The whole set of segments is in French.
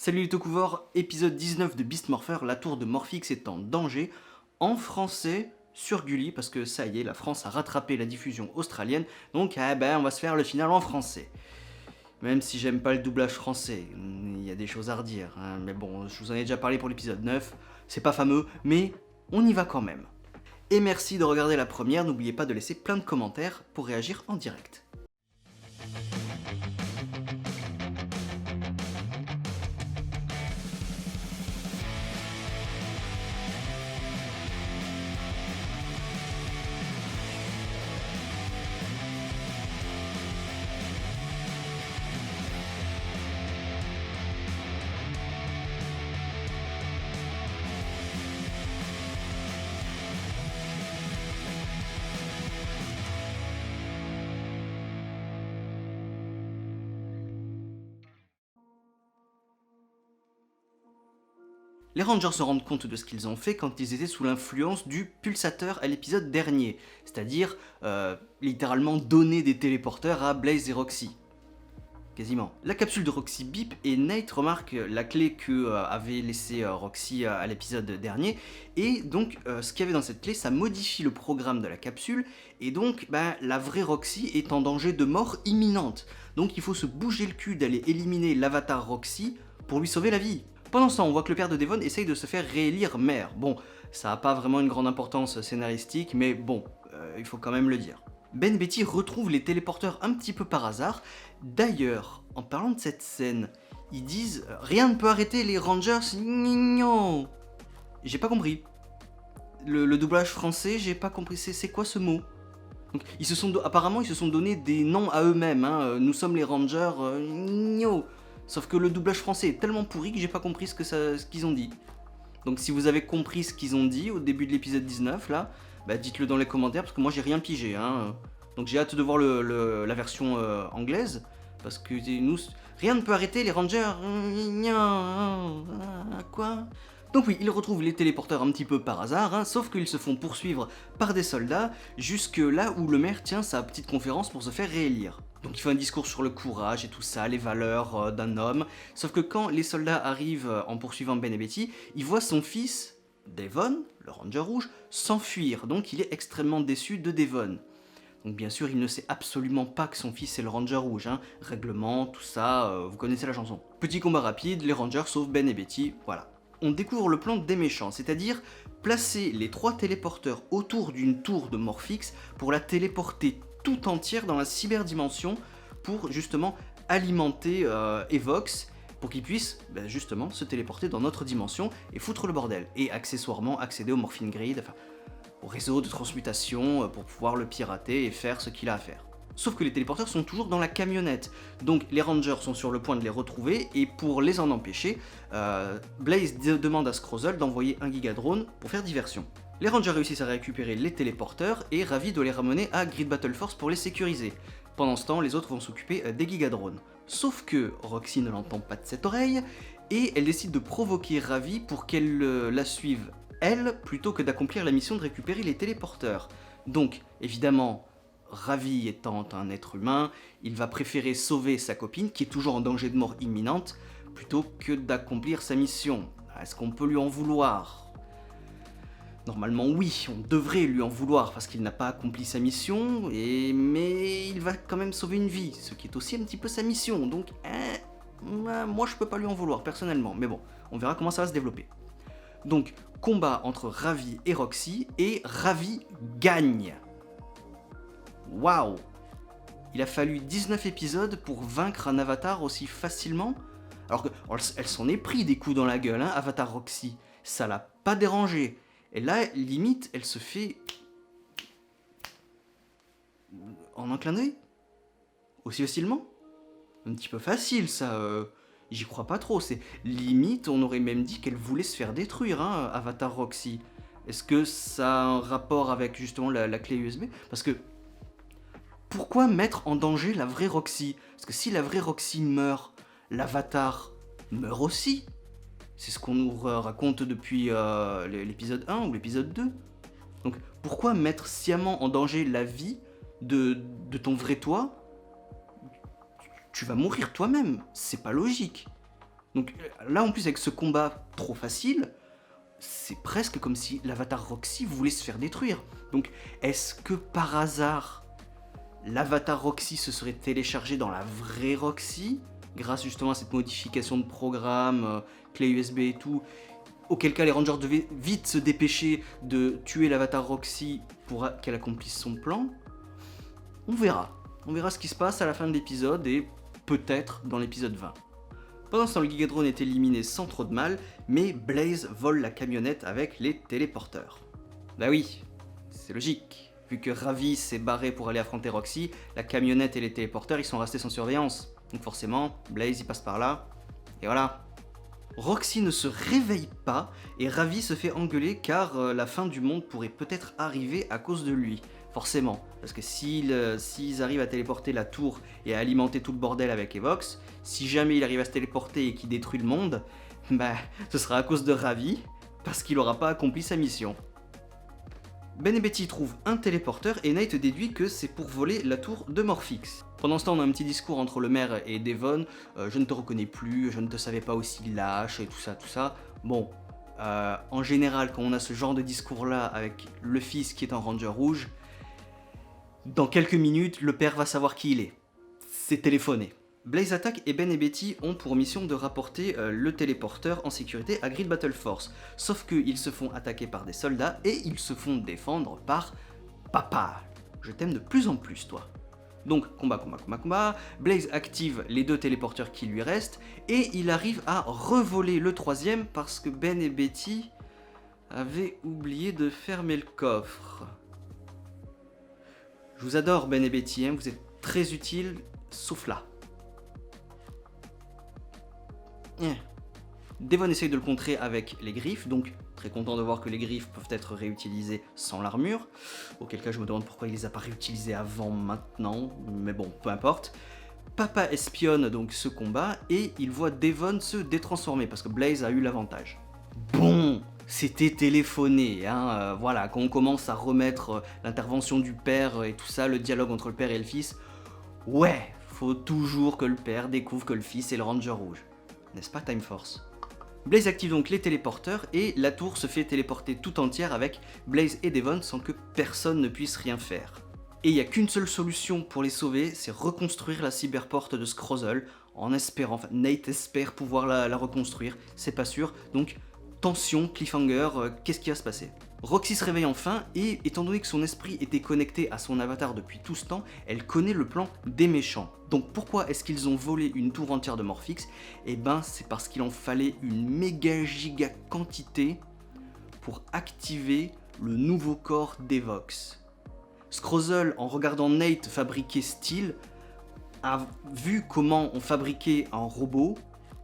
Salut les Tokouvores, épisode 19 de Beast Morpher, la tour de Morphix est en danger, en français sur Gulli, parce que ça y est, la France a rattrapé la diffusion australienne, donc on va se faire le final en français. Même si j'aime pas le doublage français, il y a des choses à redire, hein, mais bon, je vous en ai déjà parlé pour l'épisode 9, c'est pas fameux, mais on y va quand même. Et merci de regarder la première, n'oubliez pas de laisser plein de commentaires pour réagir en direct. Les Rangers se rendent compte de ce qu'ils ont fait quand ils étaient sous l'influence du pulsateur à l'épisode dernier, c'est-à-dire littéralement donner des téléporteurs à Blaze et Roxy. Quasiment. La capsule de Roxy bip et Nate remarque la clé que avait laissée Roxy à l'épisode dernier, et donc ce qu'il y avait dans cette clé, ça modifie le programme de la capsule, et donc la vraie Roxy est en danger de mort imminente. Donc il faut se bouger le cul d'aller éliminer l'avatar Roxy pour lui sauver la vie. Pendant ce temps, on voit que le père de Devon essaye de se faire réélire maire. Bon, ça n'a pas vraiment une grande importance scénaristique, mais bon, il faut quand même le dire. Ben et Betty retrouvent les téléporteurs un petit peu par hasard. D'ailleurs, en parlant de cette scène, ils disent « Rien ne peut arrêter les Rangers, non !» J'ai pas compris. Le doublage français, j'ai pas compris. C'est quoi ce mot? Donc, apparemment, ils se sont donné des noms à eux-mêmes. Hein. Nous sommes les Rangers, no. Sauf que le doublage français est tellement pourri que j'ai pas compris ce qu'ils ont dit. Donc si vous avez compris ce qu'ils ont dit au début de l'épisode 19 là, dites-le dans les commentaires parce que moi j'ai rien pigé. Hein. Donc j'ai hâte de voir la version anglaise parce que nous, rien ne peut arrêter les Rangers. Quoi? Donc oui, ils retrouvent les téléporteurs un petit peu par hasard, hein, sauf qu'ils se font poursuivre par des soldats jusque là où le maire tient sa petite conférence pour se faire réélire. Donc il fait un discours sur le courage et tout ça, les valeurs d'un homme, sauf que quand les soldats arrivent en poursuivant Ben et Betty, il voit son fils, Devon, le Ranger rouge, s'enfuir, donc il est extrêmement déçu de Devon. Donc bien sûr, il ne sait absolument pas que son fils est le Ranger rouge, hein. Règlement, tout ça, vous connaissez la chanson. Petit combat rapide, les Rangers sauvent Ben et Betty, voilà. On découvre le plan des méchants, c'est-à-dire placer les 3 téléporteurs autour d'une tour de Morphix pour la téléporter tout entière dans la cyberdimension pour justement alimenter Evox pour qu'il puisse justement se téléporter dans notre dimension et foutre le bordel. Et accessoirement accéder au Morphine Grid, enfin au réseau de transmutation pour pouvoir le pirater et faire ce qu'il a à faire. Sauf que les téléporteurs sont toujours dans la camionnette, donc les Rangers sont sur le point de les retrouver, et pour les en empêcher, Blaze demande à Scrozzle d'envoyer un gigadrone pour faire diversion. Les Rangers réussissent à récupérer les téléporteurs, et Ravi doit les ramener à Grid Battle Force pour les sécuriser. Pendant ce temps, les autres vont s'occuper des gigadrones. Sauf que Roxy ne l'entend pas de cette oreille, et elle décide de provoquer Ravi pour qu'elle la suive, elle, plutôt que d'accomplir la mission de récupérer les téléporteurs. Donc, évidemment, Ravi étant un être humain, il va préférer sauver sa copine, qui est toujours en danger de mort imminente, plutôt que d'accomplir sa mission. Est-ce qu'on peut lui en vouloir? Normalement oui, on devrait lui en vouloir parce qu'il n'a pas accompli sa mission, mais il va quand même sauver une vie, ce qui est aussi un petit peu sa mission, donc moi je peux pas lui en vouloir personnellement, mais bon, on verra comment ça va se développer. Donc, combat entre Ravi et Roxy, et Ravi gagne. Waouh! Il a fallu 19 épisodes pour vaincre un avatar aussi facilement. Alors qu'elle s'en est pris des coups dans la gueule, hein, Avatar Roxy. Ça l'a pas dérangé. Et là, limite, elle se fait... en un clin d'œil? Aussi facilement? Un petit peu facile, ça. J'y crois pas trop. C'est limite, on aurait même dit qu'elle voulait se faire détruire, hein, Avatar Roxy. Est-ce que ça a un rapport avec justement la clé USB? Parce que... pourquoi mettre en danger la vraie Roxy? Parce que si la vraie Roxy meurt, l'avatar meurt aussi. C'est ce qu'on nous raconte depuis l'épisode 1 ou l'épisode 2. Donc pourquoi mettre sciemment en danger la vie de ton vrai toi? Tu vas mourir toi-même, c'est pas logique. Donc là, en plus, avec ce combat trop facile, c'est presque comme si l'avatar Roxy voulait se faire détruire. Donc, est-ce que par hasard, l'avatar Roxy se serait téléchargé dans la vraie Roxy, grâce justement à cette modification de programme, clé USB et tout, auquel cas les Rangers devaient vite se dépêcher de tuer l'avatar Roxy pour qu'elle accomplisse son plan? On verra. On verra ce qui se passe à la fin de l'épisode et peut-être dans l'épisode 20. Pendant ce temps, le Gigadrone est éliminé sans trop de mal, mais Blaze vole la camionnette avec les téléporteurs. Bah oui, c'est logique. Vu que Ravi s'est barré pour aller affronter Roxy, la camionnette et les téléporteurs ils sont restés sans surveillance. Donc forcément, Blaze il passe par là, et voilà. Roxy ne se réveille pas et Ravi se fait engueuler car la fin du monde pourrait peut-être arriver à cause de lui. Forcément, parce que s'ils arrivent à téléporter la tour et à alimenter tout le bordel avec Evox, si jamais il arrive à se téléporter et qu'il détruit le monde, bah ce sera à cause de Ravi, parce qu'il n'aura pas accompli sa mission. Ben et Betty trouvent un téléporteur et Nate déduit que c'est pour voler la tour de Morphix. Pendant ce temps, on a un petit discours entre le maire et Devon. Je ne te reconnais plus, je ne te savais pas aussi lâche et tout ça, tout ça. Bon, en général, quand on a ce genre de discours-là avec le fils qui est un ranger rouge, dans quelques minutes, le père va savoir qui il est. C'est téléphoné. Blaze attaque et Ben et Betty ont pour mission de rapporter le téléporteur en sécurité à Grid Battle Force. Sauf qu'ils se font attaquer par des soldats et ils se font défendre par Papa. Je t'aime de plus en plus, toi. Donc, combat. Blaze active les 2 téléporteurs qui lui restent et il arrive à revoler le 3e parce que Ben et Betty avaient oublié de fermer le coffre. Je vous adore, Ben et Betty, hein, vous êtes très utiles, sauf là. Devon essaye de le contrer avec les griffes, donc très content de voir que les griffes peuvent être réutilisées sans l'armure, auquel cas je me demande pourquoi il les a pas réutilisées avant maintenant, mais bon, peu importe. Papa espionne donc ce combat et il voit Devon se détransformer parce que Blaze a eu l'avantage. Bon, c'était téléphoné, hein, voilà, quand on commence à remettre l'intervention du père et tout ça, le dialogue entre le père et le fils, ouais, faut toujours que le père découvre que le fils est le Ranger rouge. N'est-ce pas Time Force? Blaze active donc les téléporteurs et la tour se fait téléporter tout entière avec Blaze et Devon sans que personne ne puisse rien faire. Et il n'y a qu'une seule solution pour les sauver, c'est reconstruire la cyberporte de Scrozzle en espérant, enfin Nate espère pouvoir la reconstruire, c'est pas sûr, donc tension, cliffhanger, qu'est-ce qui va se passer? Roxy se réveille enfin et étant donné que son esprit était connecté à son avatar depuis tout ce temps, elle connaît le plan des méchants. Donc pourquoi est-ce qu'ils ont volé une tour entière de Morphix? Eh ben c'est parce qu'il en fallait une méga giga quantité pour activer le nouveau corps d'Evox. Scrozzle, en regardant Nate fabriquer Steel, a vu comment on fabriquait un robot,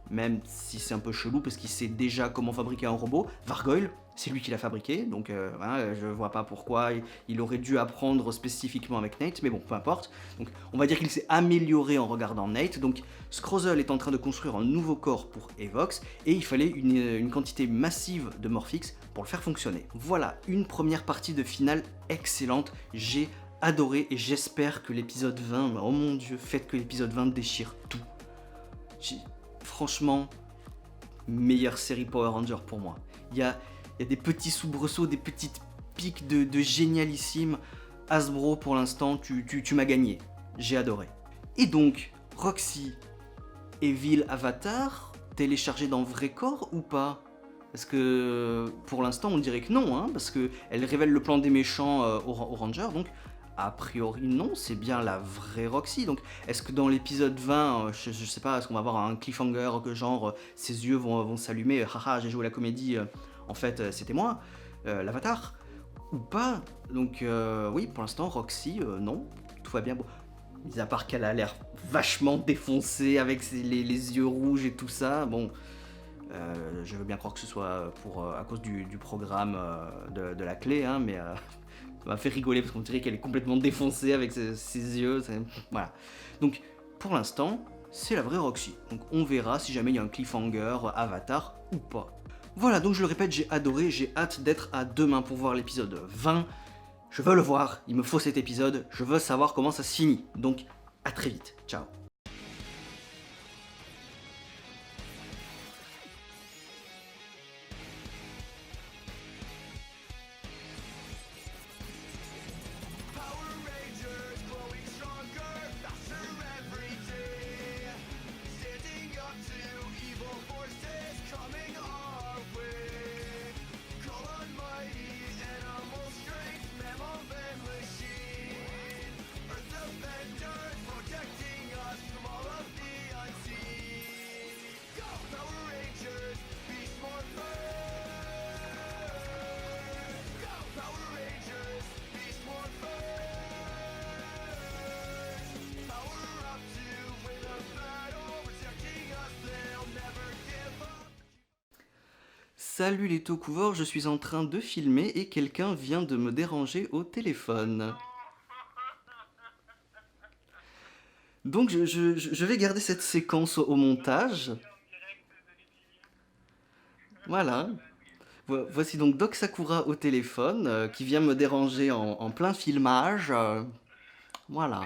même si c'est un peu chelou parce qu'il sait déjà comment fabriquer un robot. Vargoyle, c'est lui qui l'a fabriqué, donc hein, je vois pas pourquoi il aurait dû apprendre spécifiquement avec Nate, mais bon, peu importe. Donc on va dire qu'il s'est amélioré en regardant Nate, donc Scrozzle est en train de construire un nouveau corps pour Evox, et il fallait une quantité massive de Morphix pour le faire fonctionner. Voilà, une première partie de finale excellente, j'ai adoré, et j'espère que l'épisode 20, oh mon dieu, faites que l'épisode 20 déchire tout. Franchement, meilleure série Power Rangers pour moi. Il y a des petits soubresauts, des petites pics de génialissime. Hasbro, pour l'instant, tu m'as gagné. J'ai adoré. Et donc, Roxy, Evil Avatar, téléchargé dans vrai corps ou pas? Parce que pour l'instant, on dirait que non, hein, parce qu'elle révèle le plan des méchants aux Rangers, donc a priori non, c'est bien la vraie Roxy. Donc est-ce que dans l'épisode 20, je sais pas, est-ce qu'on va avoir un cliffhanger que genre ses yeux vont s'allumer, haha j'ai joué la comédie, en fait c'était moi, l'avatar, ou pas? Donc oui, pour l'instant Roxy, non, tout va bien. Bon, mis à part qu'elle a l'air vachement défoncée avec les yeux rouges et tout ça, bon... je veux bien croire que ce soit à cause du programme de la clé, hein, mais ça m'a fait rigoler parce qu'on dirait qu'elle est complètement défoncée avec ses yeux. Voilà. Donc pour l'instant, c'est la vraie Roxy. Donc on verra si jamais il y a un cliffhanger Avatar ou pas. Voilà, donc je le répète, j'ai adoré, j'ai hâte d'être à demain pour voir l'épisode 20. Je veux le voir, il me faut cet épisode, je veux savoir comment ça se finit. Donc à très vite, ciao. Salut les Tokuvors, je suis en train de filmer et quelqu'un vient de me déranger au téléphone. Donc je vais garder cette séquence au montage. Voilà. Voici donc Doc Sakura au téléphone qui vient me déranger en plein filmage. Voilà.